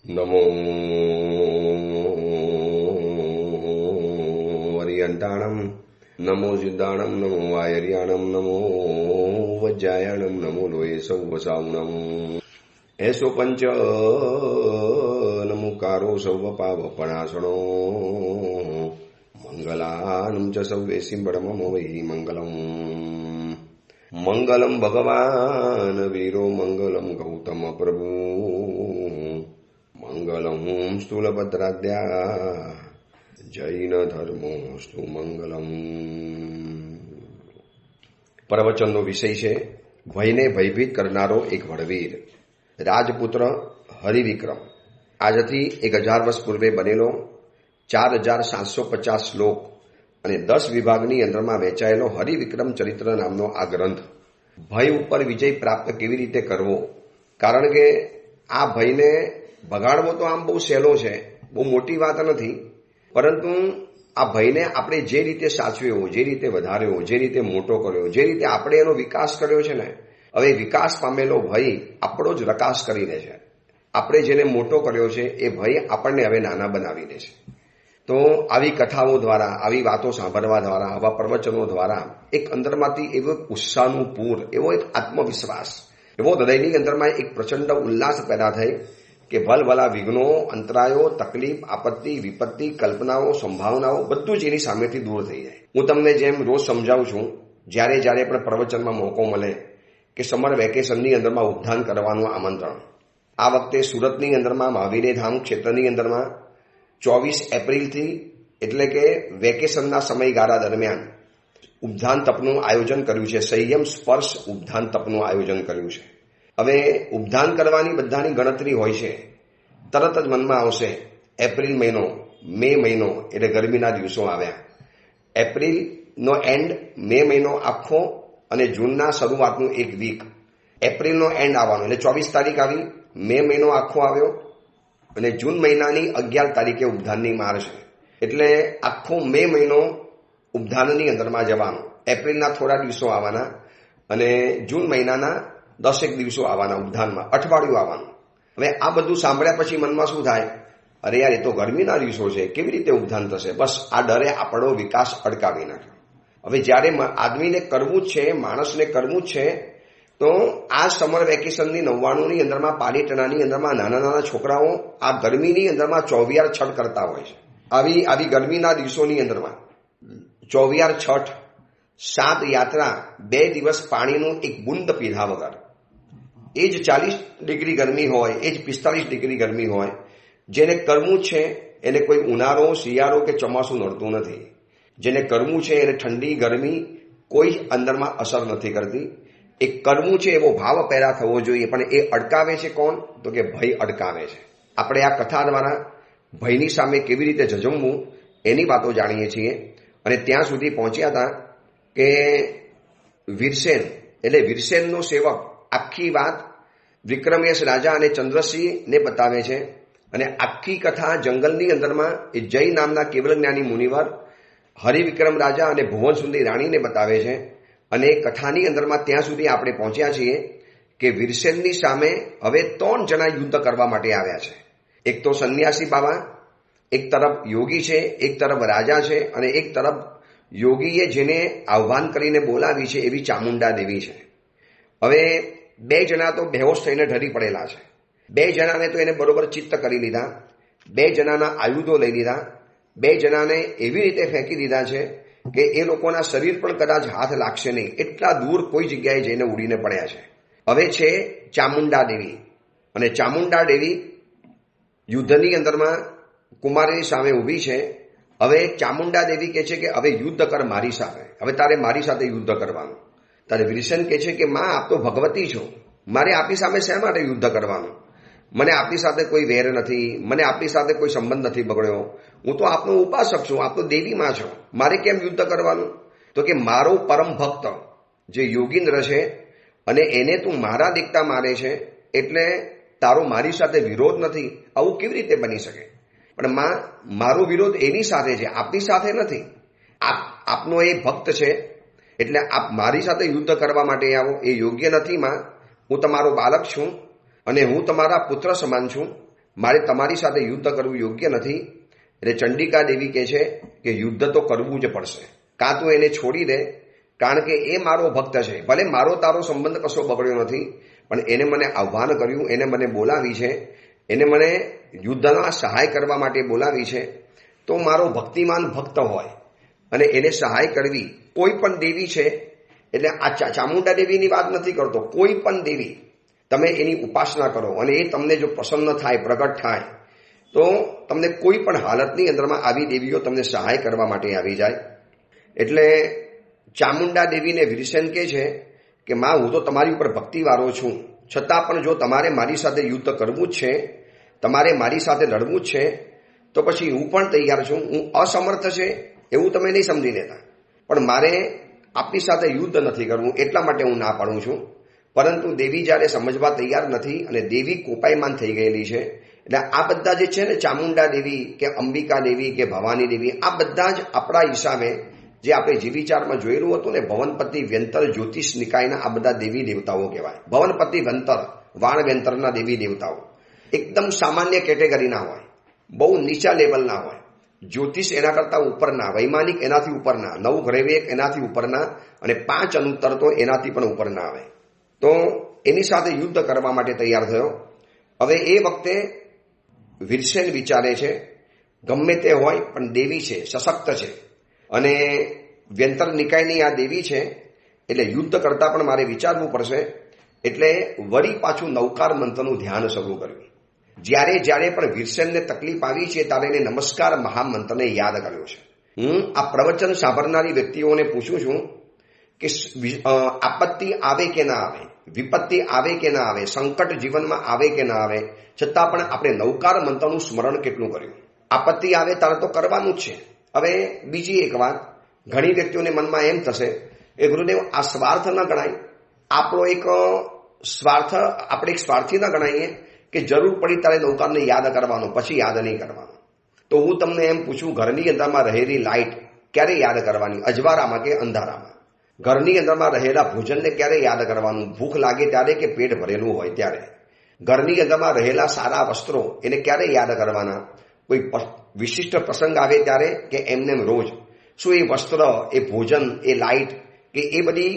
નમો વરિયંતાણમ, નમો સિદ્ધાણમ, નમો વાયર્યાણમ, નમો વજ્જાયાણમ, નમો લોહે સૌવસાવણમ. એસો પંચ નમુકારો સૌવ પાવપણાસણો મંગલાનમ ચ સૌવે સિંબડમમ વૈ મંગલમ. મંગલમ ભગવાન વીરો, મંગલમ ગૌતમ પ્રભુ, મંગલમ સ્થૂલભદ્રાદ્યા જૈન ધર્મોસ્તુ મંગલમ. પ્રવચનનો વિષય છે ભયને ભયભીત કરનારો એક વડવીર, રાજપુત્ર હરિવિક્રમ. આજથી 1000 વર્ષ પૂર્વે બનેલો 4750 શ્લોક અને 10 વિભાગની અંદરમાં વહેંચાયેલો હરિવિક્રમ ચરિત્ર નામનો આ ગ્રંથ ભય ઉપર વિજય પ્રાપ્ત કેવી રીતે કરવો. કારણ કે આ ભયને ભગાડવો તો આમ બહુ સહેલો છે, બહુ મોટી વાત નથી, પરંતુ આ ભયને આપણે જે રીતે સાચવ્યો, જે રીતે વધાર્યો, જે રીતે મોટો કર્યો, જે રીતે આપણે એનો વિકાસ કર્યો છે ને, હવે વિકાસ પામેલો ભય આપણો જ રકાશ કરી દે છે. આપણે જેને મોટો કર્યો છે એ ભય આપણને હવે નાના બનાવી દે છે. તો આવી કથાઓ દ્વારા, આવી વાતો સાંભળવા દ્વારા, આવા પ્રવચનો દ્વારા એક અંદરમાંથી એવો ઉત્સાહનું પૂર, એવો એક આત્મવિશ્વાસ, એવો હૃદયની અંદરમાં એક પ્રચંડ ઉલ્લાસ પેદા થઈ કે ભલભલા વિઘ્નો, અંતરાયો, તકલીફ, આપત્તિ, વિપત્તિ, કલ્પનાઓ, સંભાવનાઓ બધું જ એની સામેથી દૂર થઈ જાય. હું તમને જેમ રોજ સમજાવું છું, જ્યારે પણ પ્રવચનમાં મોકો મળે કે સમર વેકેશનની અંદરમાં ઉદ્યાન કરવાનું આમંત્રણ. આ વખતે સુરતની અંદરમાં મહાવીરે ધામ ક્ષેત્રની અંદરમાં 24 એપ્રિલથી એટલે કે વેકેશનના સમયગાળા દરમિયાન ઉદ્યાન તપનું આયોજન કર્યું છે. સંયમ સ્પર્શ ઉદ્યાન તપનું આયોજન કર્યું છે. હવે ઉદ્યાન કરવાની બધાની ગણતરી હોય છે. તરત જ મનમાં આવશે એપ્રિલ મહિનો, મે મહિનો એટલે ગરમીના દિવસો આવ્યા, એપ્રિલનો એન્ડ, મે મહિનો આખો અને જૂનના શરૂઆતનું એક વીક, એપ્રિલનો એન્ડ આવવાનો એટલે 24 તારીખ આવી, મે મહિનો આખો આવ્યો અને જૂન મહિનાની 11 તારીખે ઉદ્યાનની માર છે. એટલે આખો મે મહિનો ઉદ્યાનની અંદરમાં જવાનો, એપ્રિલના થોડા દિવસો આવવાના અને જૂન મહિનાના 10 દિવસો આવવાના, ઉદ્યાનમાં અઠવાડિયું આવવાનું. હવે આ બધું સાંભળ્યા પછી મનમાં શું થાય, અરે યાર, એ તો ગરમીના દિવસો છે, કેવી રીતે ઉદ્યાન થશે? બસ આ ડરે આપણો વિકાસ અટકાવી નાખ્યો. હવે જ્યારે આદમીને કરવું જ છે, માણસને કરવું જ છે, તો આ સમર વેકેશનની 99ની અંદરમાં, પાલીટણાની અંદરમાં નાના છોકરાઓ આ ગરમીની અંદરમાં ચોવિયાર છઠ કરતા હોય છે. આવી ગરમીના દિવસોની અંદરમાં ચોવિયાર છઠ, 7 યાત્રા, 2 દિવસ પાણીનું એક બુંદ પીધા વગર, એ જ 40 ડિગ્રી ગરમી હોય, એ જ 45 ડિગ્રી ગરમી હોય. જેને કરવું છે એને કોઈ ઉનાળો, શિયાળો કે ચોમાસું નડતું નથી. જેને કરવું છે એને ઠંડી, ગરમી કોઈ અંદરમાં અસર નથી કરતી. એ કરવું છે એવો ભાવ પેદા થવો જોઈએ. પણ એ અટકાવે છે કોણ? તો કે ભય અટકાવે છે. આપણે આ કથા દ્વારા ભયની સામે કેવી રીતે ઝઝમવું એની વાતો જાણીએ છીએ. અને ત્યાં સુધી પહોંચ્યા હતા કે વીરસેન એટલે વીરસેનનો સેવક આખી વાત વિક્રમેશ રાજા અને ચંદ્રસિંહને બતાવે છે. અને આખી કથા જંગલની અંદરમાં એ જય નામના કેવલજ્ઞાની મુનિવર હરિવિક્રમ રાજા અને ભુવનસુંદરી રાણીને બતાવે છે. અને કથાની અંદરમાં ત્યાં સુધી આપણે પહોંચ્યા છીએ કે વીરસેનની સામે હવે 3 જણા યુદ્ધ કરવા માટે આવ્યા છે. એક તો સંન્યાસી બાબા, એક તરફ યોગી છે, એક તરફ રાજા છે, અને એક તરફ યોગીએ જેને આહ્વાન કરીને બોલાવી છે એવી ચામુંડા દેવી છે. હવે 2 જણા તો બેહોશ થઈને ઢળી પડેલા છે. 2 જણાને તો એને બરોબર ચિત્ત કરી લીધા, 2 જણાના આયુધો લઈ લીધા, 2 જણાને એવી રીતે ફેંકી દીધા છે કે એ લોકોના શરીર પણ કદાચ હાથ લાગશે નહીં, એટલા દૂર કોઈ જગ્યાએ જઈને ઉડીને પડ્યા છે. હવે છે ચામુંડા દેવી, અને ચામુંડા દેવી યુદ્ધની અંદરમાં કુમારીની સામે ઊભી છે. હવે ચામુંડા દેવી કહે છે કે હવે યુદ્ધ કર મારી સામે, હવે તારે મારી સાથે યુદ્ધ કરવાનું. તારે વીરસેન કહે છે કે માં, આપ તો ભગવતી છો, મારે આપની સામે શા માટે યુદ્ધ કરવાનું? મને આપની સાથે કોઈ વેર નથી, મને આપની સાથે કોઈ સંબંધ નથી બગડ્યો, હું તો આપનો ઉપાસક છું, આપ તો દેવી માં છો, મારે કેમ યુદ્ધ કરવાનું? તો કે મારો પરમ ભક્ત જે યોગીન્દ્ર છે અને એને તું મારા દીકતા મારે છે, એટલે તારો મારી સાથે વિરોધ નથી, આવું કેવી રીતે બની શકે? પણ માં, મારો વિરોધ એની સાથે છે, આપની સાથે નથી. આપનો એ ભક્ત છે, એટલે આપ મારી સાથે યુદ્ધ કરવા માટે આવો એ યોગ્ય નથી માં. હું તમારો બાળક છું અને હું તમારા પુત્ર સમાન છું, મારે તમારી સાથે યુદ્ધ કરવું યોગ્ય નથી. એટલે ચંડિકા દેવી કહે છે કે યુદ્ધ તો કરવું જ પડશે, કાં તું એને છોડી દે, કારણ કે એ મારો ભક્ત છે. ભલે મારો તારો સંબંધ કશો બગડ્યો નથી, પણ એને મને આહ્વાન કર્યું, એને મને બોલાવી છે, એને મને યુદ્ધમાં સહાય કરવા માટે બોલાવી છે. તો મારો ભક્તિમાન ભક્ત હોય અને એને સહાય કરવી, કોઈ પણ દેવી છે, એટલે આ ચામુંડા દેવીની વાત નથી કરતો, કોઈ પણ દેવી તમે એની ઉપાસના કરો અને એ તમને જો પ્રસન્ન થાય, પ્રગટ થાય, તો તમને કોઈ પણ હાલતની અંદરમાં આવી દેવીઓ તમને સહાય કરવા માટે આવી જાય. એટલે ચામુંડા દેવીને વીરસેન કહે છે કે માં, હું તો તમારી ઉપર ભક્તિવાળો છું, છતાં પણ જો તમારે મારી સાથે યુદ્ધ કરવું જ છે, તમારે મારી સાથે લડવું જ છે, તો પછી હું પણ તૈયાર છું. હું અસમર્થ છે એવું તમે નહીં સમજી લેતા, પણ મારે આપની સાથે યુદ્ધ નથી કરવું, એટલા માટે હું ના પાડું છું. પરંતુ દેવી જ્યારે સમજવા તૈયાર નથી અને દેવી કોપાયમાન થઈ ગયેલી છે, એટલે આ બધા જે છે ને, ચામુંડા દેવી કે અંબિકા દેવી કે ભવાની દેવી, આ બધા જ આપણા હિસાબે જે આપણે જીવિચારમાં જોયેલું હતું ને, ભવનપતિ વ્યંતર જ્યોતિષ નિકાયના આ બધા દેવી દેવતાઓ કહેવાય. ભવનપતિ વ્યંતર, વાણ વ્યંતરના દેવી દેવતાઓ એકદમ સામાન્ય કેટેગરીના હોય, બહુ નીચા લેવલના હોય. જ્યોતિષ એના કરતા ઉપરના, વૈમાનિક એનાથી ઉપરના, નવગ્રહવેક એનાથી ઉપરના, અને 5 અનુત્તર તો એનાથી પણ ઉપરના આવે. તો એની સાથે યુદ્ધ કરવા માટે તૈયાર થયો. હવે એ વખતે વીરસેન વિચારે છે, ગમે તે હોય પણ દેવી છે, સશક્ત છે, અને વ્યંતર નિકાયની આ દેવી છે, એટલે યુદ્ધ કરતા પણ મારે વિચારવું પડશે. એટલે વળી પાછું નવકાર મંત્રનું ધ્યાન શરૂ કર્યું. જ્યારે પણ વીરસેનને તકલીફ આવી છે, ત્યારે એને નમસ્કાર મહામંત્રને યાદ કર્યો છે. હું આ પ્રવચન સાંભળનારી વ્યક્તિઓને પૂછું છું કે આપત્તિ આવે કે ના આવે, વિપત્તિ આવે કે ના આવે, સંકટ જીવનમાં આવે કે ના આવે, છતાં પણ આપણે નવકાર મંત્રનું સ્મરણ કેટલું કર્યું. આપત્તિ આવે ત્યારે તો કરવાનું જ છે. હવે બીજી એક વાત, ઘણી વ્યક્તિઓને મનમાં એમ થશે કે ગુરુદેવ, આ સ્વાર્થ ન ગણાય, આપણો એક સ્વાર્થ, આપણે એક સ્વાર્થી ન ગણાઈએ કે જરૂર પડી ત્યારે નૌકારને યાદ કરવાનો, પછી યાદ નહીં કરવાનો. તો હું તમને એમ પૂછું, ઘરની અંદરમાં રહેલી લાઇટ ક્યારે યાદ કરવાની? અજવાળામાં કે અંધારામાં? ઘરની અંદરમાં રહેલા ભોજનને ક્યારે યાદ કરવાનું? ભૂખ લાગે ત્યારે કે પેટ ભરેલું હોય ત્યારે? ઘરની અંદરમાં રહેલા સારા વસ્ત્રો એને ક્યારે યાદ કરવાના? કોઈ વિશિષ્ટ પ્રસંગ આવે ત્યારે કે એમને રોજ? શું એ વસ્ત્ર, એ ભોજન, એ લાઇટ કે એ બધી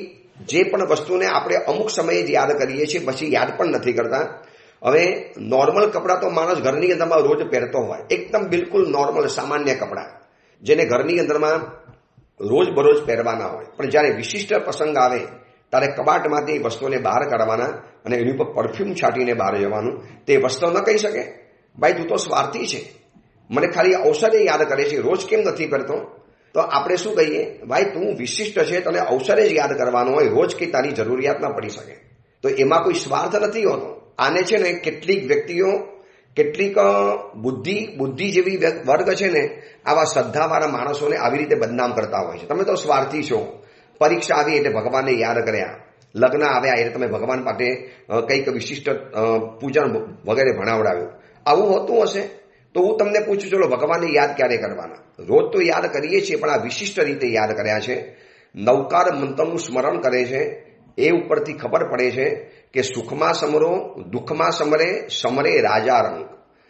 જે પણ વસ્તુને આપણે અમુક સમયે જ યાદ કરીએ છીએ, પછી યાદ પણ નથી કરતા. હવે નોર્મલ કપડાં તો માણસ ઘરની અંદરમાં રોજ પહેરતો હોય, એકદમ બિલકુલ નોર્મલ સામાન્ય કપડાં, જેને ઘરની અંદરમાં રોજ બરોજ પહેરવાના હોય. પણ જ્યારે વિશિષ્ટ પ્રસંગ આવે ત્યારે કબાટમાંથી વસ્તુને બહાર કાઢવાના અને એની ઉપર પરફ્યુમ છાંટીને બહાર જવાનું. તે વસ્તુ ન કહી શકે, ભાઈ તું તો સ્વાર્થી છે, મને ખાલી અવસરે યાદ કરે છે, રોજ કેમ નથી કરતો? તો આપણે શું કહીએ, ભાઈ તું વિશિષ્ટ છે, તને અવસરે જ યાદ કરવાનો હોય, રોજ કે તારી જરૂરિયાત ન પડી શકે. તો એમાં કોઈ સ્વાર્થ નથી હોતો. આને છે ને કેટલીક વ્યક્તિઓ, કેટલીક બુદ્ધિ જેવી વર્ગ છે ને, આવા શ્રદ્ધાવાળા માણસોને આવી રીતે બદનામ કરતા હોય છે. તમે તો સ્વાર્થી છો, પરીક્ષા આવી એટલે ભગવાનને યાદ કર્યા, લગ્ન આવ્યા એટલે તમે ભગવાન માટે કંઈક વિશિષ્ટ પૂજન વગેરે ભણાવડાવ્યું. આવું હોતું હશે તો હું તમને પૂછું, ચલો ભગવાનને યાદ ક્યારે કરવાના? રોજ તો યાદ કરીએ છીએ, પણ આ વિશિષ્ટ રીતે યાદ કર્યા છે. નવકાર મંત્રનું સ્મરણ કરે છે. એ ઉપરથી ખબર પડે છે કે સુખમાં સમરો, દુઃખમાં સમરે, સમરે રાજા રંગ,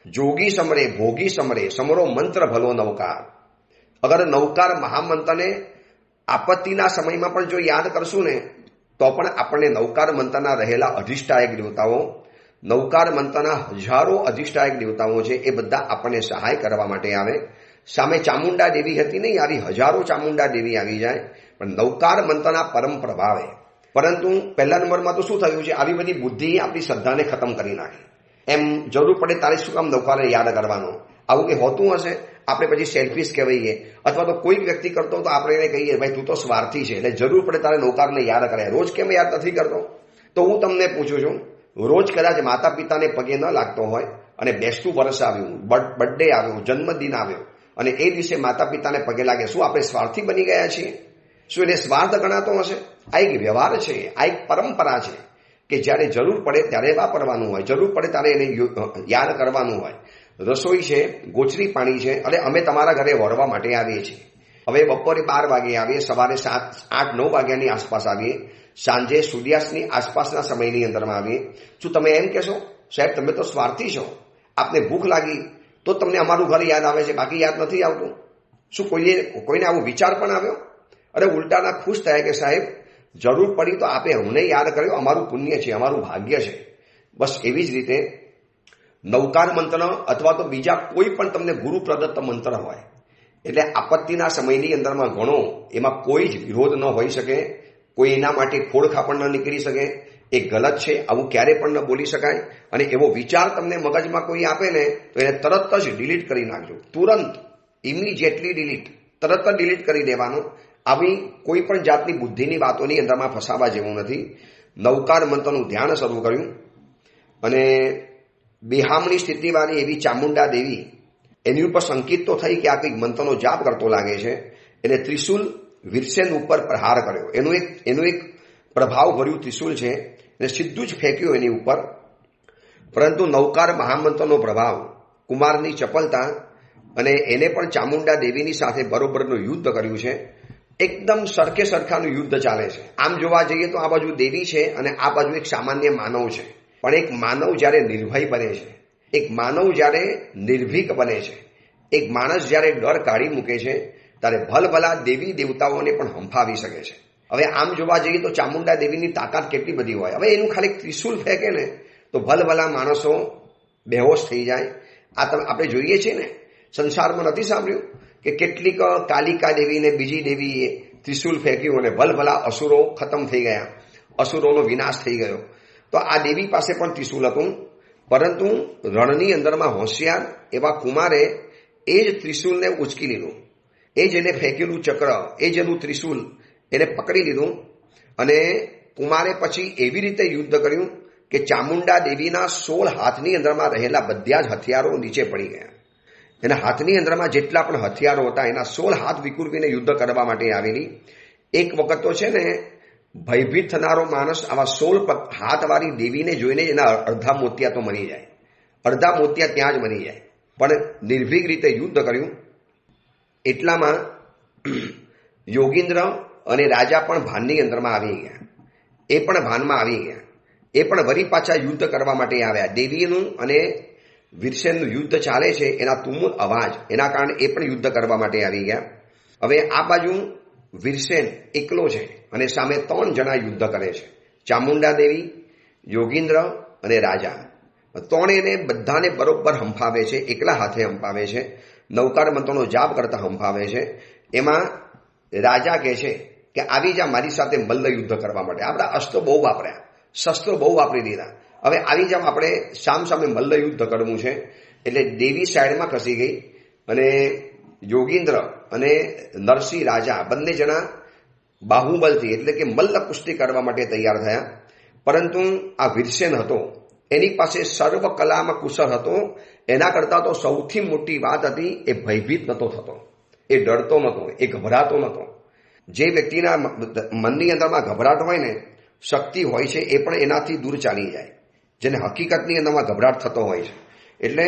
જોગી સમરે, ભોગી સમરે, સમરો મંત્ર ભલો નવકાર. અગર નવકાર મહામંત્રને આપત્તિના સમયમાં પણ જો યાદ કરશું ને, તો પણ આપણને નવકાર મંત્રના રહેલા અધિષ્ઠાયક દેવતાઓ, નવકાર મંત્રના હજારો અધિષ્ઠાયક દેવતાઓ છે, એ બધા આપણને સહાય કરવા માટે આવે. સામે ચામુંડા દેવી હતી નહીં, આવી હજારો ચામુંડા દેવી આવી જાય, પણ નવકાર મંત્રના પરમ પ્રભાવે. પરંતુ પહેલા નંબરમાં તો શું થયું છે, આવી બધી બુદ્ધિ આપણી શ્રદ્ધાને ખતમ કરી નાખી. એમ જરૂર પડે તારે શું કામ નવકારને યાદ કરવાનો? આવું કે હોતું હશે? આપણે પછી સેલ્ફિશ કહેવાઈએ, અથવા તો કોઈક વ્યક્તિ કરતો તો આપણે એને કહીએ, ભાઈ તું તો સ્વાર્થી છે, એટલે જરૂર પડે તારે નવકારને યાદ કરે, રોજ કેમ યાદ નથી કરતો? તો હું તમને પૂછું છું, રોજ કદાચ માતા પિતાને પગે ન લાગતો હોય અને બેસતું વર્ષ આવ્યું, બર્થડે આવ્યો, જન્મદિન આવ્યો, અને એ દિવસે માતા પિતાને પગે લાગે, શું આપણે સ્વાર્થી બની ગયા છીએ? શું એને સ્વાર્થ ગણાતો હશે? આ એક વ્યવહાર છે, આ એક પરંપરા છે કે જ્યારે જરૂર પડે ત્યારે વાપરવાનું હોય, જરૂર પડે ત્યારે એને યાદ કરવાનું હોય. રસોઈ છે, ગોચરી પાણી છે, અને અમે તમારા ઘરે વળવા માટે આવીએ છીએ. હવે બપોરે 12 વાગે આવીએ, સવારે 8-9 વાગ્યાની આસપાસ આવીએ, સાંજે સૂર્યાસ્તની આસપાસના સમયની અંદરમાં આવીએ. શું તમે એમ કહેશો, સાહેબ તમે તો સ્વાર્થી છો, આપને ભૂખ લાગી તો તમને અમારું ઘર યાદ આવે છે, બાકી યાદ નથી આવતું? શું કોઈને આવો વિચાર પણ આવ્યો? અરે ઉલટાના ખુશ થયા કે સાહેબ જરૂર પડી તો આપે અમને યાદ કર્યો, અમારું પુણ્ય છે, અમારું ભાગ્ય છે. બસ એવી જ રીતે નવકાર મંત્ર અથવા તો બીજા કોઈ પણ તમને ગુરુ પ્રદત્ત મંત્ર હોય એટલે આપત્તિના સમયની અંદરમાં ગણો, એમાં કોઈ જ વિરોધ ન હોઈ શકે, કોઈ એના માટે ખોડખા પણ ન નીકળી શકે. એ ગલત છે, આવું ક્યારે પણ ન બોલી શકાય. અને એવો વિચાર તમને મગજમાં કોઈ આપે ને તો એને તરત જ ડિલીટ કરી નાખજો, તુરંત, ઇમિડિયેટલી ડિલીટ, તરત જ ડિલીટ કરી દેવાનું. આવી કોઈ પણ જાતની બુદ્ધિની વાતોની અંદરમાં ફસાવા જેવું નથી. નવકાર મંત્રનું ધ્યાન શરૂ કર્યું અને બેહામણી સ્થિતિવાળી એવી ચામુંડા દેવી એની ઉપર સંકિત તો થઈ કે આ કંઈક મંત્રનો જાપ કરતો લાગે છે, એટલે ત્રિશુલ વીરસેન ઉપર પ્રહાર કર્યો. એનું એક પ્રભાવ ભર્યું ત્રિશુલ છે એને સીધું જ ફેંક્યું એની ઉપર. પરંતુ નવકાર મહામંત્રનો પ્રભાવ, કુમારની ચપલતા અને એને પણ ચામુંડા દેવીની સાથે બરોબરનું યુદ્ધ કર્યું છે. એકદમ સરખે સરખાનું યુદ્ધ ચાલે છે. આમ જોવા જઈએ તો આ બાજુ દેવી છે અને આ બાજુ એક સામાન્ય માનવ છે. પણ એક માનવ જ્યારે નિર્ભય બને છે, એક માનવ જ્યારે નિર્ભીક બને છે, એક માણસ જ્યારે ડર કાઢી મૂકે છે ત્યારે ભલભલા દેવી દેવતાઓને પણ હંફાવી શકે છે. હવે આમ જોવા જઈએ તો ચામુંડા દેવીની તાકાત કેટલી બધી હોય. હવે એનું ખાલી ત્રિશુલ ફેંકે ને તો ભલભલા માણસો બેહોશ થઈ જાય. આપણે જોઈએ છીએ ને, સંસારમાં નથી સાંભળ્યું કે કેટલીક કાલિકા દેવીને બીજી દેવીએ ત્રિશુલ ફેંક્યું અને ભલભલા અસુરો ખતમ થઈ ગયા, અસુરોનો વિનાશ થઈ ગયો. તો આ દેવી પાસે પણ ત્રિશુલ હતું, પરંતુ રણની અંદરમાં હોશિયાર એવા કુમારે એ જ ત્રિશુલને ઉચકી લીધું, એ જ એને ફેંકેલું ચક્ર, એ જ એનું ત્રિશુલ એને પકડી લીધું. અને કુમારે પછી એવી રીતે યુદ્ધ કર્યું કે ચામુંડા દેવીના 16 હાથની અંદરમાં રહેલા બધા જ હથિયારો નીચે પડી ગયા. એના હાથની અંદરમાં જેટલા પણ હથિયારો હતા એના 16 હાથ વિકુરવીને યુદ્ધ કરવા માટે આવેલી. એક વખત તો છે ને ભયભીત થનારો માણસ આવા 16 હાથવાળી દેવીને જોઈને એના અડધા મોતિયા તો મરી જાય, અડધા મોતિયા ત્યાં જ મરી જાય. પણ નિર્ભીક રીતે યુદ્ધ કર્યું. એટલામાં યોગીન્દ્ર અને રાજા પણ ભાનની અંદરમાં આવી ગયા, એ પણ ભાનમાં આવી ગયા. એ પણ વળી પાછા યુદ્ધ કરવા માટે આવ્યા. દેવીનું અને વીરસેનનું યુદ્ધ ચાલે છે, એના તુમુલ અવાજ, એના કારણે એ પણ યુદ્ધ કરવા માટે આવી ગયા. હવે આ બાજુ વીરસેન એકલો છે અને સામે 3 જણા યુદ્ધ કરે છે, ચામુંડા દેવી, યોગીન્દ્ર અને રાજા. 3 એને બધાને બરોબર હંફાવે છે, એકલા હાથે હંફાવે છે, નવકાર મંત્રનો જાપ કરતા હંફાવે છે. એમાં રાજા કહે છે કે આવી જા મારી સાથે મલ્લ યુદ્ધ કરવા માટે. આપણે અસ્ત્રો બહુ વાપર્યા, શસ્ત્રો બહુ વાપરી દીધા, હવે આવી જામ, આપણે સામે મલ્લ યુદ્ધ કરવું છે. એટલે દેવી સાઈડમાં ખસી ગઈ અને યોગીન્દ્ર અને નરસિંહ રાજા બંને જણા બાહુબલથી એટલે કે મલ્લ કુસ્તી કરવા માટે તૈયાર થયા. પરંતુ આ વીરસેન હતો એની પાસે સર્વ કલામાં કુશળ હતો. એના કરતાં તો સૌથી મોટી વાત હતી એ ભયભીત નહોતો થતો, એ ડરતો નહોતો, એ ગભરાતો નહોતો. જે વ્યક્તિના મનની અંદરમાં ગભરાટ હોય ને, શક્તિ હોય છે એ પણ એનાથી દૂર ચાલી જાય, જેને હકીકતની અંદરમાં ગભરાટ થતો હોય છે. એટલે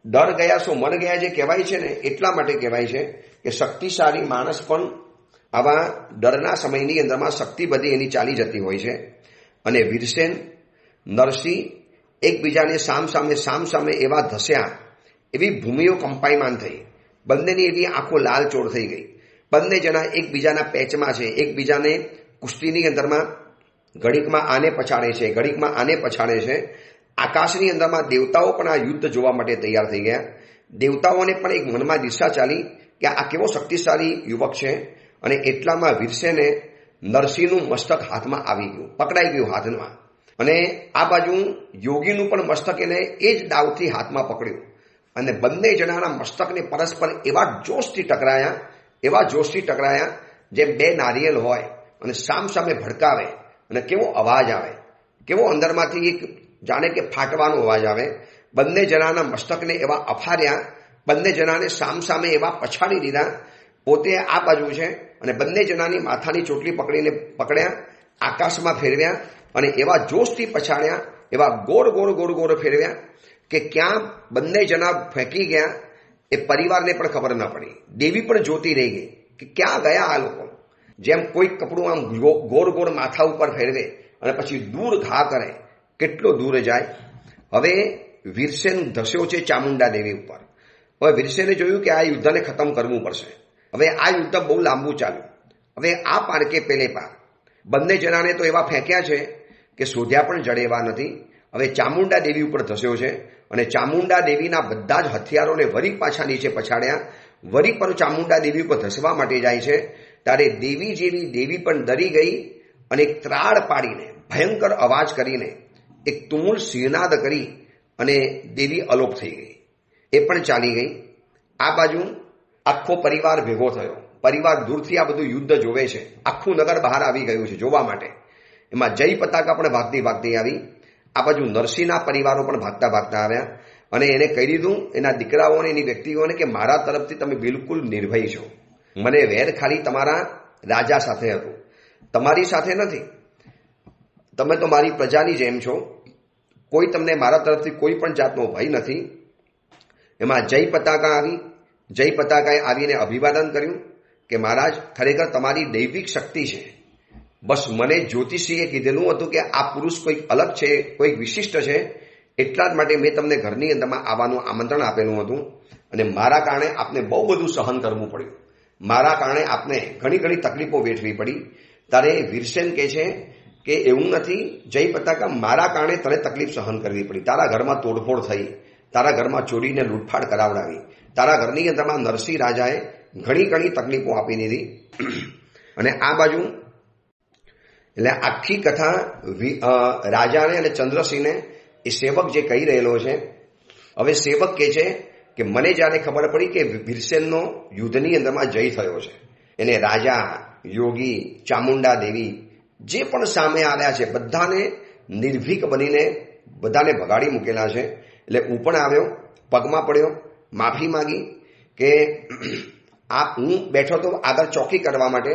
ડર ગયા સો મન ગયા જે કહેવાય છે ને, એટલા માટે કહેવાય છે કે શક્તિશાળી માણસ પણ આવા ડરના સમયની અંદરમાં શક્તિ બધી એની ચાલી જતી હોય છે. અને વીરસેન, નરસિંહ એકબીજાને સામ એવા ધસ્યા, એવી ભૂમિઓ કંપાયમાન થઈ, બંનેની એવી આંખો લાલચોળ થઈ ગઈ. બંને જણા એકબીજાના પેચમાં છે, એકબીજાને કુસ્તીની અંદરમાં ઘડીકમાં આને પછાડે છે, ઘડીકમાં આને પછાડે છે. આકાશની અંદરમાં દેવતાઓ પણ આ યુદ્ધ જોવા માટે તૈયાર થઈ ગયા. દેવતાઓને પણ એક મનમાં દિશા ચાલી કે આ કેવો શક્તિશાળી યુવક છે. અને એટલામાં વીરસેને નરસિંહનું મસ્તક હાથમાં આવી ગયું, પકડાઈ ગયું હાથમાં. અને આ બાજુ યોગીનું પણ મસ્તક એને એ જ દાવથી હાથમાં પકડ્યું. અને બંને જણાના મસ્તકને પરસ્પર એવા જોશથી ટકરાયા જેમ 2 નારિયેલ હોય અને સામે ભડકાવે અને કેવો અવાજ આવે, કેવો અંદરમાંથી એક જાણે કે ફાટવાનો અવાજ આવે. બંને જણાના મસ્તકને એવા અફાર્યા, બંને જણાને સામે એવા પછાડી દીધા. પોતે આ બાજુ છે અને બંને જણાની માથાની ચોટલી પકડ્યા, આકાશમાં ફેરવ્યા અને એવા જોશથી પછાડ્યા, એવા ગોળ ફેરવ્યા કે ક્યાં બંને જણા ફેંકી ગયા એ પરિવારને પણ ખબર ન પડી. દેવી પણ જોતી રહી ગઈ કે ક્યાં ગયા આ લોકો. જેમ કોઈ કપડું આમ ગોળ માથા ઉપર ફેરવે અને પછી દૂર ઘા કરે, કેટલો દૂર જાય. હવે વીરસેન ધસ્યો છે ચામુંડા દેવી ઉપર. હવે વીરસેને જોયું કે આ યુદ્ધને ખતમ કરવું પડશે. હવે આ યુદ્ધ બહુ લાંબુ ચાલ્યું. હવે આ પાર કે પેલે પાર બંને જણાને તો એવા ફેંક્યા છે કે શોધ્યા પણ જડે એવા નથી. હવે ચામુંડા દેવી ઉપર ધસ્યો છે અને ચામુંડા દેવીના બધા જ હથિયારોને વરી પાછા નીચે પછાડ્યા. વરી પર ચામુંડા દેવી ઉપર ધસવા માટે જાય છે ત્યારે દેવી જેવી દેવી પણ ડરી ગઈ અને એક ત્રાડ પાડીને ભયંકર અવાજ કરીને એક તુમુલ સિંહનાદ કરી અને દેવી અલોપ થઈ ગઈ. એ પણ ચાલી ગઈ. આ બાજુ આખો પરિવાર ભેગો થયો. પરિવાર દૂરથી આ બધું યુદ્ધ જોવે છે. આખું નગર બહાર આવી ગયું છે જોવા માટે. એમાં જય પતાકા પણ ભાગતી ભાગતી આવી. આ બાજુ નરસિંહના પરિવારો પણ ભાગતા ભાગતા આવ્યા અને એને કહી દીધું એના દીકરાઓને એની વ્યક્તિઓને કે મારા તરફથી તમે બિલકુલ નિર્ભય છો. મને વેર ખાલી તમારા રાજા સાથે હતું, તમારી સાથે નથી. તમે તો મારી પ્રજાની જેમ છો. કોઈ તમને મારા તરફથી કોઈ પણ જાતનો ભય નથી. એમાં જય પતાકા આવી. જય પતાકાએ આવીને અભિવાદન કર્યું કે મહારાજ ખરેખર તમારી દૈવિક શક્તિ છે. બસ મને જ્યોતિષીએ કીધેલું હતું કે આ પુરુષ કોઈક અલગ છે, કોઈક વિશિષ્ટ છે, એટલા જ માટે મેં તમને ઘરની અંદરમાં આવવાનું આમંત્રણ આપેલું હતું અને મારા કારણે આપને બહુ બધું સહન કરવું પડ્યું. મારા કારણે આપને ઘણી ઘણી તકલીફો વેઠવી પડી. ત્યારે વીરસેન કહે છે કે એવું નથી જય પતાકા, મારા કારણે તને તકલીફ સહન કરવી પડી. તારા ઘરમાં તોડફોડ થઈ, તારા ઘરમાં ચોરીને લૂંટફાટ કરાવડાવી, તારા ઘરની અંદરમાં નરસિંહ રાજાએ ઘણી ઘણી તકલીફો આપી દીધી. અને આ બાજુ એટલે આખી કથા રાજાને અને ચંદ્રસિંહને એ સેવક જે કહી રહેલો છે. હવે સેવક કહે છે કે મને જ્યારે ખબર પડી કે વીરસેનનો યુદ્ધની અંદરમાં જય થયો છે, એને રાજા, યોગી, ચામુંડા દેવી જે પણ સામે આવ્યા છે બધાને નિર્ભીક બનીને બધાને ભગાડી મૂકેલા છે. એટલે હું પણ આવ્યો, પગમાં પડ્યો, માફી માગી કે આ હું બેઠો તો આગળ ચોકી કરવા માટે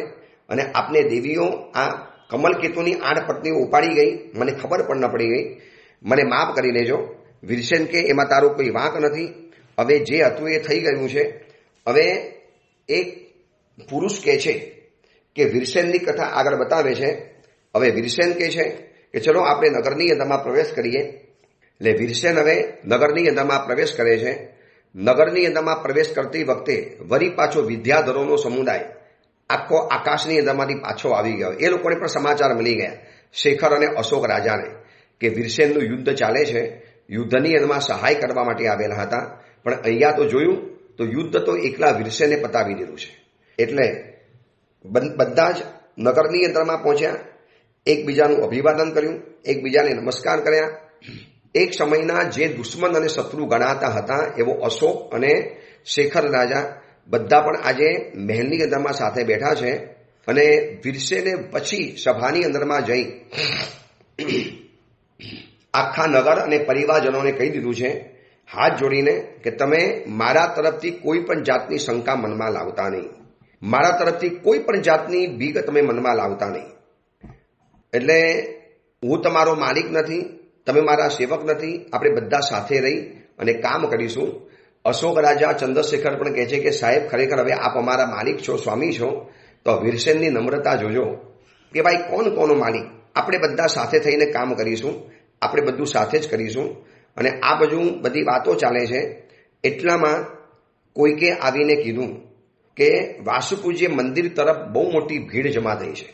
અને આપને દેવીઓ આ કમલકેતુની 8 પત્નીઓ ઉપાડી ગઈ, મને ખબર પણ ન પડી ગઈ, મને માફ કરી લેજો. વીરસેન કે એમાં તારો કોઈ વાંક નથી. હવે જે હતું એ થઈ ગયું છે. હવે એક પુરુષ કહે છે કે વીરસેનની કથા આગળ બતાવે છે. હવે વીરસેન કહે છે કે ચલો આપણે નગરની અંદરમાં પ્રવેશ કરીએ. એટલે વીરસેન હવે નગરની અંદરમાં પ્રવેશ કરે છે. નગરની અંદરમાં પ્રવેશ કરતી વખતે વરી પાછો વિદ્યાધરોનો સમુદાય આખો આકાશની અંદરમાંથી પાછો આવી ગયો. એ લોકોને પણ સમાચાર મળી ગયા શેખર અને અશોક રાજાને કે વીરસેનનું યુદ્ધ ચાલે છે. યુદ્ધની અંદરમાં સહાય કરવા માટે આવેલા હતા. પણ અહીંયા તો જોયું તો યુદ્ધ તો એકલા વીરસેને પતાવી દીધું છે. એટલે બધા જ નગરની અંદરમાં પહોંચ્યા, એકબીજાનું અભિવાદન કર્યું, એકબીજાને નમસ્કાર કર્યા. એક સમયના જે દુશ્મન અને શત્રુ ગણાતા હતા એવો અશોક અને શેખર રાજા બધા પણ આજે મહેલની અંદરમાં સાથે બેઠા છે. અને વીરસેને પછી સભાની અંદરમાં જઈ આખા નગર અને પરિવારજનોને કહી દીધું છે હાથ જોડીને કે તમે મારા તરફથી કોઈ પણ જાતની શંકા મનમાં લાવતા નહીં, મારા તરફથી કોઈ પણ જાતની બીક તમે મનમાં લાવતા નહીં. એટલે હું તમારો માલિક નથી, તમે મારા સેવક નથી, આપણે બધા સાથે રહી અને કામ કરીશું. અશોક રાજા ચંદ્રશેખર પણ કહે છે કે સાહેબ ખરેખર હવે આપ અમારા માલિક છો, સ્વામી છો. તો વીરસેનની નમ્રતા જોજો કે ભાઈ કોણ કોનો માલિક, આપણે બધા સાથે થઈને કામ કરીશું, આપણે બધું સાથે જ કરીશું. અને આ બધું બધી વાતો ચાલે છે. એટલામાં કોઈકે આવીને કીધું કે વાસુપૂજ્ય મંદિર તરફ બહુ મોટી ભીડ જમા થઈ છે.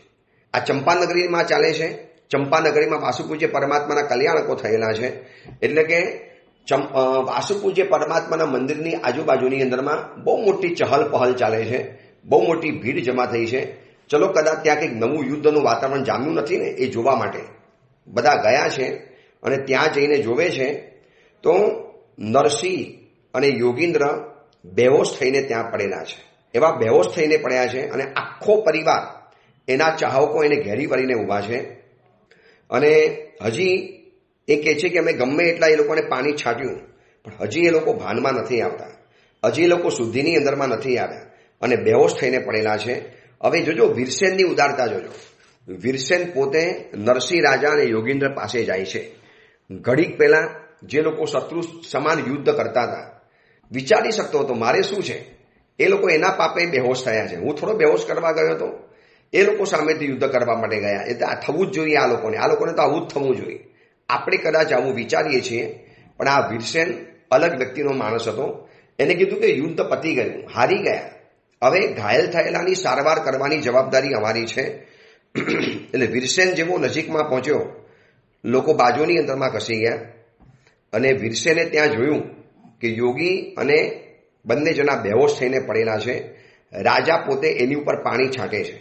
આ ચંપાનગરીમાં ચાલે છે. ચંપાનગરીમાં વાસુપૂજ્ય પરમાત્માના કલ્યાણકો થયેલા છે. એટલે કે વાસુપૂજ્ય પરમાત્માના મંદિરની આજુબાજુની અંદરમાં બહુ મોટી ચહલ પહલ ચાલે છે, બહુ મોટી ભીડ જમા થઈ છે. ચલો કદાચ ત્યાં કંઈક નવું યુદ્ધનું વાતાવરણ જામ્યું નથી ને એ જોવા માટે બધા ગયા છે. અને ત્યાં જઈને જોવે છે તો નરસિંહ અને યોગીન્દ્ર બેહોશ થઈને ત્યાં પડેલા છે. એવા બેહોશ થઈને પડ્યા છે અને આખો પરિવાર એના ચાહકો એને ઘેરી વળીને ઊભા છે. અને હજી એ કહે છે કે અમે ગમે એટલા એ લોકોને પાણી છાંટ્યું પણ હજી એ લોકો ભાનમાં નથી આવતા, હજી એ લોકો શુદ્ધિની અંદરમાં નથી આવ્યા અને બેહોશ થઈને પડેલા છે. હવે જોજો વીરસેનની ઉદારતા જોજો. વીરસેન પોતે નરસિંહ રાજા અને યોગીન્દ્ર પાસે જાય છે. ઘડીક પહેલા જે લોકો શત્રુ સમાન યુદ્ધ કરતા હતા વિચારી શકતો હતો મારે શું છે, એ લોકો એના પાપે બેહોશ થયા છે. હું થોડો બેહોશ કરવા ગયો હતો, એ લોકો સામેથી યુદ્ધ કરવા માટે ગયા. એટલે આ થવું જ જોઈએ. આ લોકોને તો આવું જ થવું જોઈએ. આપણે કદાચ આવું વિચારીએ છીએ પણ આ વીરસેન અલગ વ્યક્તિનો માણસ હતો. એને કીધું કે યુદ્ધ પતી ગયું, હારી ગયા, હવે ઘાયલ થયેલાની સારવાર કરવાની જવાબદારી અમારી છે. એટલે વીરસેન જેવો નજીકમાં પહોંચ્યો, લોકો બાજુની અંદરમાં ઘસી ગયા અને વીરસેને ત્યાં જોયું કે યોગી અને બંને જણા બેહોશ થઈને પડેલા છે. રાજા પોતે એની ઉપર પાણી છાંટે છે.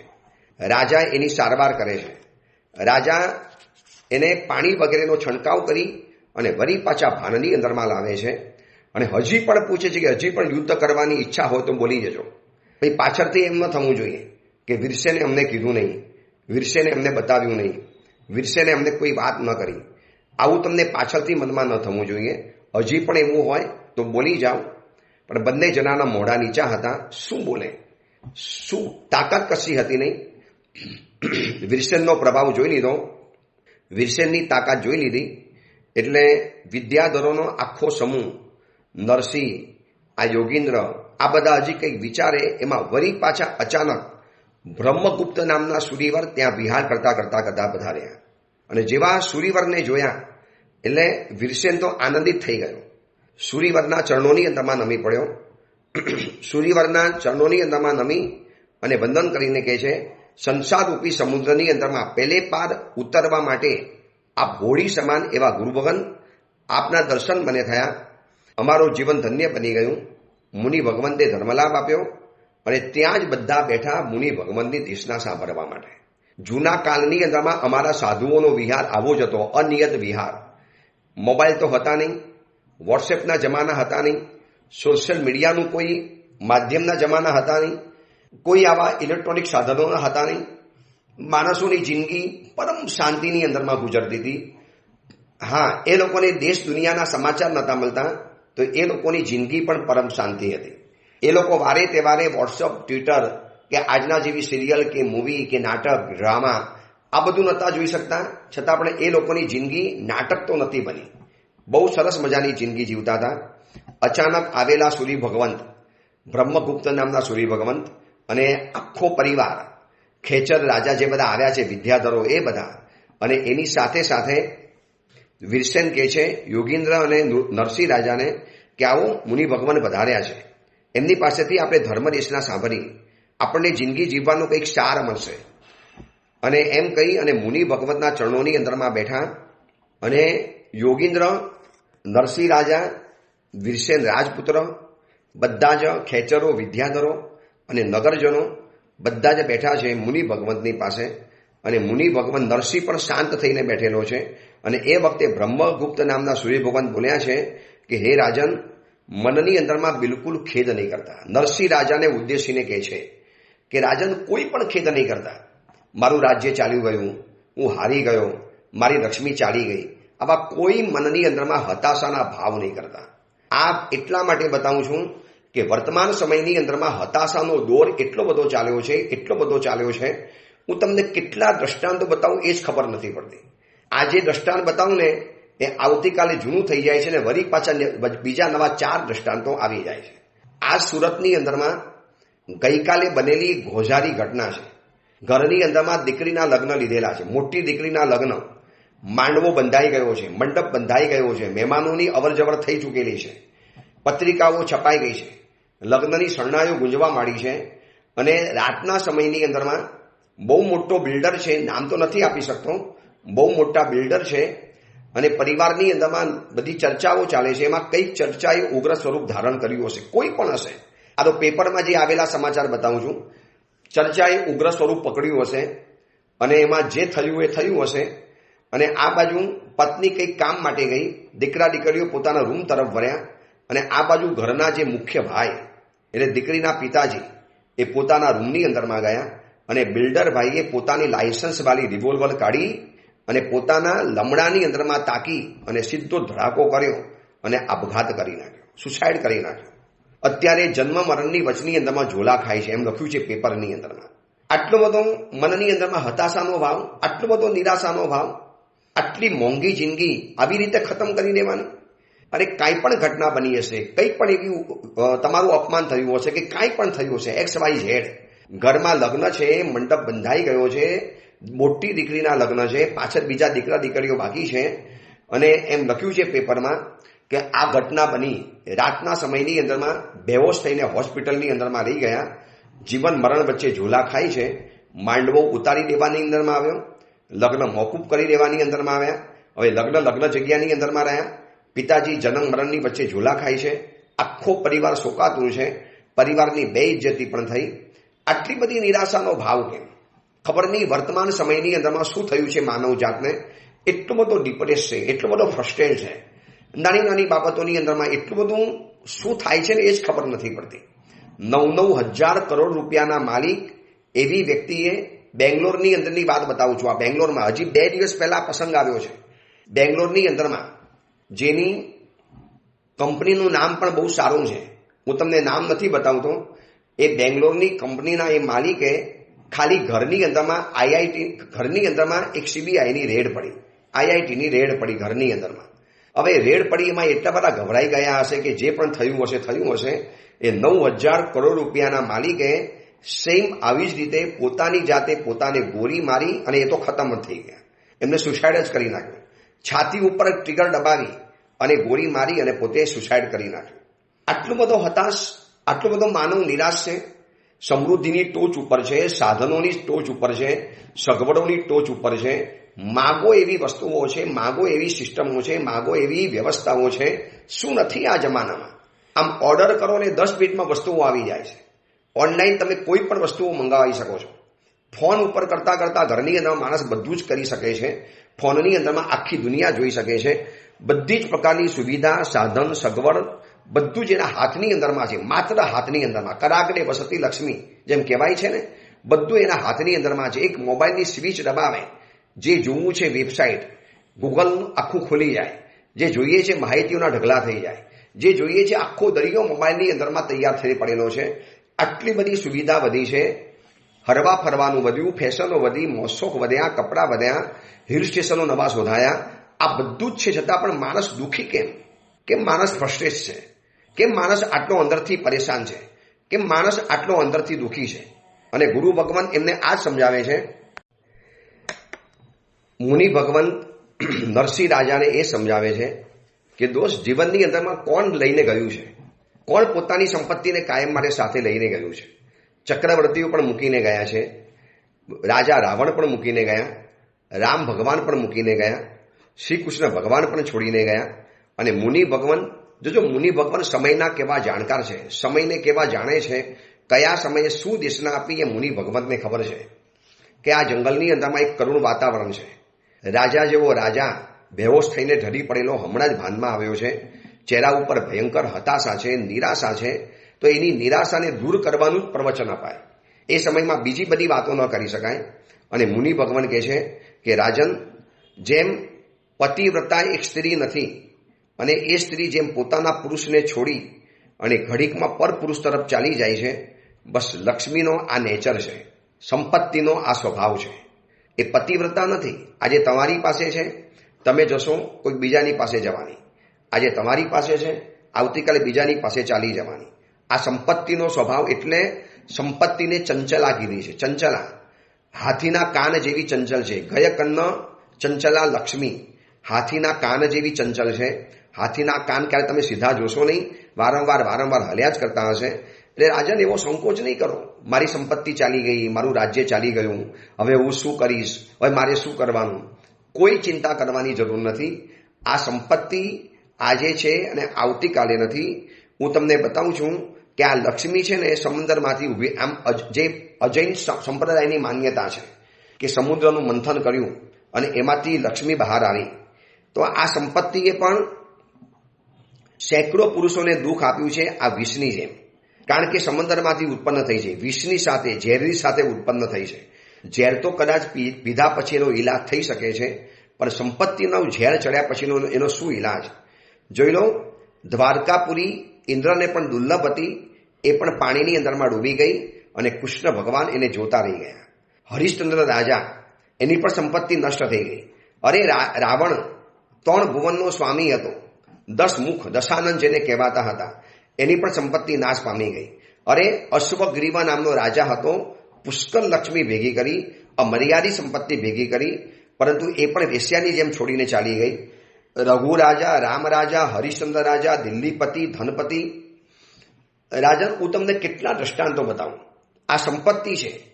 રાજા એની સારવાર કરે છે. રાજા એને પાણી વગેરેનો છંટકાવ કરી અને વળી પાછા ભાનની અંદરમાં લાવે છે અને હજી પણ પૂછે છે કે હજી પણ યુદ્ધ કરવાની ઈચ્છા હોય તો બોલી જજો. ભાઈ પાછળથી એમ ન થવું જોઈએ કે વીરસેને અમને કીધું નહીં, વીરસેને અમને બતાવ્યું નહીં, વીરસેને અમને કોઈ વાત ન કરી. આવું તમને પાછળથી મનમાં ન થવું જોઈએ. હજી પણ એવું હોય તો બોલી જાઓ. પણ બંને જણાના મોઢા નીચા હતા. શું બોલે, શું તાકાત કશી હતી નહીં. વીરસેનનો પ્રભાવ જોઈ લીધો, વીરસેનની તાકાત જોઈ લીધી. એટલે વિદ્યાધરોનો આખો સમૂહ, નરસિંહ, આ યોગીન્દ્ર, આ બધા હજી કંઈક વિચારે એમાં વળી પાછા અચાનક બ્રહ્મગુપ્ત નામના સુરીવર ત્યાં વિહાર કરતા કરતા પધાર્યા. અને જેવા સુરીવરને જોયા એટલે વીરસેન તો આનંદિત થઈ ગયો. સુરીવરના ચરણોની અંદરમાં નમી પડ્યો. સુરીવરના ચરણોની અંદરમાં નમી અને વંદન કરીને કહે છે, સંસારરૂપી સમુદ્રની અંદરમાં પહેલે પાર ઉતરવા માટે આપ ઘોડી સમાન એવા ગુરુભગન, આપના દર્શન મને થયા. અમારું જીવન ધન્ય બની ગયું. મુનિ ભગવંતે ધર્મલાભ આપ્યો અને ત્યાં જ બધા બેઠા મુનિ ભગવંતની દેશના સાંભળવા માટે. જૂના કાળની અંદરમાં અમારા સાધુઓનો વિહાર આવો જ હતો, અનિયત વિહાર. મોબાઈલ તો હતા નહીં, વોટ્સએપના જમાના હતા નહીં, સોશિયલ મીડિયાનું કોઈ માધ્યમના જમાના હતા નહીં, કોઈ આવા ઇલેક્ટ્રોનિક સાધનોના હતા નહીં. માણસોની જિંદગી પરમ શાંતિની અંદરમાં ગુજરતી હતી. હા, એ લોકોને દેશ દુનિયાના સમાચાર નહોતા મળતા, તો એ લોકોની જિંદગી પણ પરમ શાંતિ હતી. એ લોકો વારે તહેવારે વોટ્સઅપ, ટ્વિટર કે આજના જેવી સિરિયલ કે મૂવી કે નાટક, ડ્રામા આ બધું નહોતા જોઈ શકતા. છતાં પણ એ લોકોની જિંદગી નાટક તો નથી બની. બહુ સરસ મજાની જિંદગી જીવતા હતા. અચાનક આવેલા સૂર્ય ભગવંત, બ્રહ્મગુપ્ત નામના સૂર્ય ભગવંત અને આખો પરિવાર, ખેચર રાજા જે બધા આવ્યા છે, વિદ્યાધરો એ બધા, અને એની સાથે સાથે વીરસેન કહે છે યોગીન્દ્ર અને નરસિંહ રાજાને કે આવો મુનિ ભગવાન વધાર્યા છે, એમની પાસેથી આપણે ધર્મદેશના સાંભળી, આપણને જિંદગી જીવવાનો કંઈક સાર મળશે. અને એમ કહી અને મુનિ ભગવતના ચરણોની અંદરમાં બેઠા. અને યોગીન્દ્ર, નરસિંહ રાજા, વીરસેન રાજપુત્ર, બધા જ ખેચરો, વિદ્યાધરો અને નગરજનો બધા જ બેઠા છે મુનિ ભગવંતની પાસે. અને મુનિ ભગવંત નરસિંહ પણ શાંત થઈને બેઠેલો છે. અને એ વખતે બ્રહ્મગુપ્ત નામના સૂર્ય ભગવાન બોલ્યા છે કે હે રાજન, મનની અંદરમાં બિલકુલ ખેદ નહીં કરતા. નરસિંહ રાજાને ઉદ્દેશીને કહે છે કે રાજન, કોઈ પણ ખેદ નહીં કરતા. મારું રાજ્ય ચાલ્યું ગયું, હું હારી ગયો, મારી લક્ષ્મી ચાલી ગઈ, આવા કોઈ મનની અંદરમાં હતાશાના ભાવ નહીં કરતા. આ એટલા માટે બતાવું છું કે વર્તમાન સમયની અંદરમાં હતાશાનો દોર એટલો બધો ચાલ્યો છે, એટલો બધો ચાલ્યો છે. હું તમને કેટલા દ્રષ્ટાંતો બતાવું એ જ ખબર નથી પડતી. આ જે દ્રષ્ટાંત બતાવું ને એ આવતીકાલે જૂનું થઈ જાય છે ને વળી પાછા બીજા નવા 4 દ્રષ્ટાંતો આવી જાય છે. આ સુરતની અંદરમાં ગઈકાલે બનેલી ગોઝારી ઘટના છે. ઘરની અંદરમાં દીકરીના લગ્ન લીધેલા છે, મોટી દીકરીના લગ્ન. માંડવો બંધાઈ ગયો છે, મંડપ બંધાઈ ગયો છે, મહેમાનોની અવરજવર થઈ ચૂકેલી છે, પત્રિકાઓ છપાઈ ગઈ છે, લગ્નની શરણાઈઓ ગુંજવા માંડી છે. અને રાતના સમયની અંદરમાં બહુ મોટો બિલ્ડર છે, નામ તો નથી આપી શકતો, બહુ મોટા બિલ્ડર છે. અને પરિવારની અંદરમાં બધી ચર્ચાઓ ચાલે છે. એમાં કઈક ચર્ચાએ ઉગ્ર સ્વરૂપ ધારણ કર્યું હશે, કોઈ પણ હશે. આ તો પેપરમાં જે આવેલા સમાચાર બતાવું છું. ચર્ચાએ ઉગ્ર સ્વરૂપ પકડ્યું હશે અને એમાં જે થયું એ થયું હશે. અને આ બાજુ પત્ની કંઈક કામ માટે ગઈ, દીકરા દીકરીઓ પોતાના રૂમ તરફ વળ્યા. અને આ બાજુ ઘરના જે મુખ્ય ભાઈ એટલે દીકરીના પિતાજી એ પોતાના રૂમની અંદરમાં ગયા. અને બિલ્ડર ભાઈએ પોતાની લાયસન્સ વાળી રિવોલ્વર કાઢી અને પોતાના લમડાની અંદરમાં તાકી અને સીધો ધડાકો કર્યો અને આપઘાત કરી નાખ્યો, સુસાઇડ કરી નાખ્યો. અત્યારે જન્મ મરણની વચની અંદરમાં ઝોલા ખાય છે, એમ લખ્યું છે પેપરની અંદરમાં. આટલો બધો મનની અંદરમાં હતાશાનો ભાવ, આટલો બધો નિરાશાનો ભાવ, આટલી મોંઘી જિંદગી આવી રીતે ખતમ કરી દેવાની. અરે કાંઈ પણ ઘટના બની હશે, કંઈ પણ એવી તમારું અપમાન થયું હશે કે કાંઈ પણ થયું હશે, XYZ. ઘરમાં લગ્ન છે, મંડપ બંધાઈ ગયો છે, મોટી દીકરીના લગ્ન છે, પાછળ બીજા દીકરા દીકરીઓ બાકી છે. અને એમ લખ્યું છે પેપરમાં કે આ ઘટના બની રાતના સમયની અંદરમાં બેહોશ થઈને હોસ્પિટલની અંદરમાં રહી ગયા, જીવન મરણ વચ્ચે ઝૂલા ખાય છે, માંડવો ઉતારી દેવાની અંદરમાં આવ્યો, લગ્ન મોકૂફ કરી દેવાની અંદરમાં આવ્યા, હવે લગ્ન જગ્યાની અંદરમાં રહ્યા, પિતાજી જન્મ મરણની વચ્ચે ઝૂલા ખાય છે, આખો પરિવાર શોકાતુર છે, પરિવારની બેઇજ્જતી પણ થઈ. આટલી બધી નિરાશાનો ભાવ કેમ? ખબર નહીં વર્તમાન સમયની અંદરમાં શું થયું છે માનવ જાતને. એટલો બધો ડિપ્રેસ છે, એટલો બધો ફ્રસ્ટ્રેટ છે, નાની નાની બાબતોની અંદરમાં એટલું બધું શું થાય છે ને એ જ ખબર નથી પડતી. 9,000 કરોડ રૂપિયાના માલિક એવી વ્યક્તિએ બેંગ્લોરની અંદરની વાત બતાવું છું. આ બેંગ્લોરમાં હજી 2 દિવસ પહેલા પ્રસંગ આવ્યો છે. બેંગ્લોરની અંદરમાં જેની કંપનીનું નામ પણ બહુ સારું છે, હું તમને નામ નથી બતાવતો. એ બેંગ્લોરની કંપનીના એ માલિકે ખાલી ઘરની અંદરમાં ઘરની અંદરમાં એક CBIની રેડ પડી, IITની રેડ પડી ઘરની અંદરમાં. હવે રેડ પડી એમાં એટલા બધા ગભરાઈ ગયા હશે કે જે પણ થયું હશે. એ 9,000 કરોડ રૂપિયાના માલિકે સેમ આવી જ રીતે પોતાની જાતે પોતાને ગોળી મારી અને એ તો ખતમ જ થઈ ગયા. એમને સુસાઇડ જ કરી નાખ્યું. છાતી ઉપર ટ્રિગર દબાવી અને ગોળી મારી અને પોતે સુસાઇડ કરી નાખ્યું. આટલો બધો હતાશ, આટલો બધો માનવ નિરાશ છે. સમૃદ્ધિની ટોચ ઉપર છે, સાધનોની ટોચ ઉપર છે, સગવડોની ટોચ ઉપર છે. માગો એવી વસ્તુઓ છે, માગો એવી સિસ્ટમો છે, માગો એવી વ્યવસ્થાઓ છે. શું નથી આ જમાનામાં? આમ ઓર્ડર કરો ને 10 મિનિટમાં વસ્તુઓ આવી જાય છે. ઓનલાઈન તમે કોઈ પણ વસ્તુઓ મંગાવી શકો છો. ફોન ઉપર કરતા કરતા ઘરની અંદર માણસ બધું જ કરી શકે છે. ફોનની અંદરમાં આખી દુનિયા જોઈ શકે છે. બધી જ પ્રકારની સુવિધા, સાધન, સગવડ બધું જ એના હાથની અંદરમાં છે. માત્ર હાથની અંદરમાં. કરાગને વસતી લક્ષ્મી જેમ કહેવાય છે ને, બધું એના હાથની અંદરમાં છે. એક મોબાઈલની સ્વિચ દબાવે, જે જોવું છે વેબસાઇટ ગૂગલ આખું ખુલી જાય, જે જોઈએ છે માહિતીઓના ઢગલા થઈ જાય, જે જોઈએ છે આખો દરિયો મોબાઈલની અંદરમાં તૈયાર થઈ પડેલો છે. આટલી બધી સુવિધા વધી છે. હરવા ફરવાનું વધ્યું, ફેશનો વધી, મોશોખ વધ્યા, કપડાં વધ્યા, હિલ સ્ટેશનો નવા શોધાયા. આ બધું જ છે, છતાં પણ માણસ દુઃખી કેમ? કેમ માણસ ફ્રસ્ટ્રેટ છે? કેમ માણસ આટલો અંદરથી પરેશાન છે? કેમ માણસ આટલો અંદરથી દુઃખી છે? અને ગુરુ ભગવાન એમને આ સમજાવે છે. મુનિ ભગવાન નરસિંહ રાજાને એ સમજાવે છે કે દોસ્ત, જીવનની અંદરમાં કોણ લઈને ગયું છે? કોણ પોતાની સંપત્તિને કાયમ માટે સાથે લઈને ગયું છે? ચક્રવર્તીઓ પણ મૂકીને ગયા છે, રાજા રાવણ પણ મૂકીને ગયા, રામ ભગવાન પણ મૂકીને ગયા, શ્રી કૃષ્ણ ભગવાન પણ છોડીને ગયા. અને મુનિ ભગવાન, જોજો મુનિ ભગવાન સમયના કેવા જાણકાર છે, સમયને કેવા જાણે છે, કયા સમયે શું દેશના આપી એ મુનિ ભગવંતને ખબર છે. કે આ જંગલની અંદરમાં એક કરુણ વાતાવરણ છે. રાજા જેવો રાજા બેહોશ થઈને ઢળી પડેલો હમણાં જ ભાનમાં આવ્યો છે. ચહેરા ઉપર ભયંકર હતાશા છે, નિરાશા છે. તો એની નિરાશાને દૂર કરવાનું જ પ્રવચન અપાય. એ સમયમાં બીજી બધી વાતો ન કરી શકાય. અને મુનિ ભગવાન કહે છે કે રાજન, જેમ પતિવ્રતા એક સ્ત્રી નથી અને એ સ્ત્રી જેમ પોતાના પુરુષને છોડી અને ઘડીકમાં પરપુરુષ તરફ ચાલી જાય છે, બસ લક્ષ્મીનો આ નેચર છે, સંપત્તિનો આ સ્વભાવ છે. એ પતિવ્રતા નથી. આજે તમારી પાસે છે, તમે જશો કોઈ બીજાની પાસે જવાની. આજે તમારી પાસે છે, આવતીકાલે બીજાની પાસે ચાલી જવાની. આ સંપત્તિનો સ્વભાવ. એટલે સંપત્તિને ચંચલા કીધી છે. ચંચલા, હાથીના કાન જેવી ચંચલ છે. ગય કન્ન ચંચલા લક્ષ્મી, હાથીના કાન જેવી ચંચલ છે. હાથીના કાન ક્યારે તમે સીધા જોશો નહીં, વારંવાર હલ્યા જ કરતા હશે. એટલે રાજન, એવો સંકોચ નહીં કરો. મારી સંપત્તિ ચાલી ગઈ, મારું રાજ્ય ચાલી ગયું, હવે હું શું કરીશ, હવે મારે શું કરવાનું? કોઈ ચિંતા કરવાની જરૂર નથી. આ સંપત્તિ આજે છે અને આવતીકાલે નથી. હું તમને બતાવું છું કે આ લક્ષ્મી છે ને એ સમુદ્રમાંથી ઉભી, આમ જે અજૈન સંપ્રદાયની માન્યતા છે કે સમુદ્રનું મંથન કર્યું અને એમાંથી લક્ષ્મી બહાર આવી. તો આ સંપત્તિએ પણ સેંકડો પુરુષોને દુઃખ આપ્યું છે આ વિષની જેમ. કારણ કે સમુદ્રમાંથી ઉત્પન્ન થઈ છે, વિષની સાથે, ઝેરની સાથે ઉત્પન્ન થઈ છે. ઝેર તો કદાચ પીધા પછી એનો ઈલાજ થઈ શકે છે, પણ સંપત્તિનો ઝેર ચડ્યા પછીનો એનો શું ઈલાજ? જોઈ લો, દ્વારકાપુરી ઇન્દ્રને પણ દુર્લભ હતી, એ પણ પાણીની અંદરમાં ડૂબી ગઈ અને કૃષ્ણ ભગવાન એને જોતા રહી ગયા. હરિશ્ચંદ્ર રાજા, એની પણ સંપત્તિ નષ્ટ થઈ ગઈ. અરે રાવણ 3 ભુવનનો સ્વામી હતો, 10 મુખ, દશાનંદ જેને કહેવાતા હતા, એની પણ સંપત્તિ નાશ પામી ગઈ. અરે અશ્વગ્રીવ નામનો રાજા હતો, પુષ્કળ લક્ષ્મી ભેગી કરી, અમર્યાદિત સંપત્તિ ભેગી કરી, પરંતુ એ પણ વેશ્યાની જેમ છોડીને ચાલી ગઈ. રઘુ રાજા, રામ રાજા, હરિશ્ચંદ્ર રાજા, દિલ્હીપતિ, ધનપતિ રાજા, હું તમને કેટલા દ્રષ્ટાંતો બતાવું. આ સંપત્તિ છે.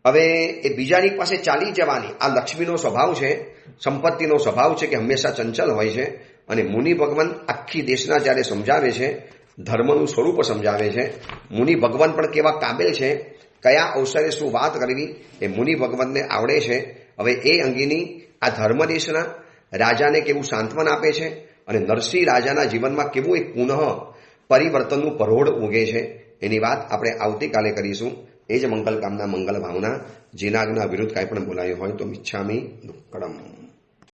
હવે એ બીજાની પાસે ચાલી જવાની, આ લક્ષ્મીનો સ્વભાવ છે, સંપત્તિનો સ્વભાવ છે કે હંમેશા ચંચલ હોય છે. અને મુનિ ભગવાન આખી દેશના જ્યારે સમજાવે છે, ધર્મનું સ્વરૂપ સમજાવે છે. મુનિ ભગવાન પણ કેવા કાબેલ છે, કયા અવસરે શું વાત કરવી એ મુનિ ભગવાનને આવડે છે. હવે એ અંગેની આ ધર્મદેશના રાજાને કેવું સાંત્વન આપે છે અને નરસિંહ રાજાના જીવનમાં કેવું એક પુનઃ પરિવર્તનનું પરોઢ ઉગે છે, એની વાત આપણે આવતીકાલે કરીશું. એ જ મંગલ કામના, મંગલ ભાવના. જીનાગના વિરુદ્ધ કાંઈ પણ બોલાયું હોય તો મિચ્છામી દુક્કડમ.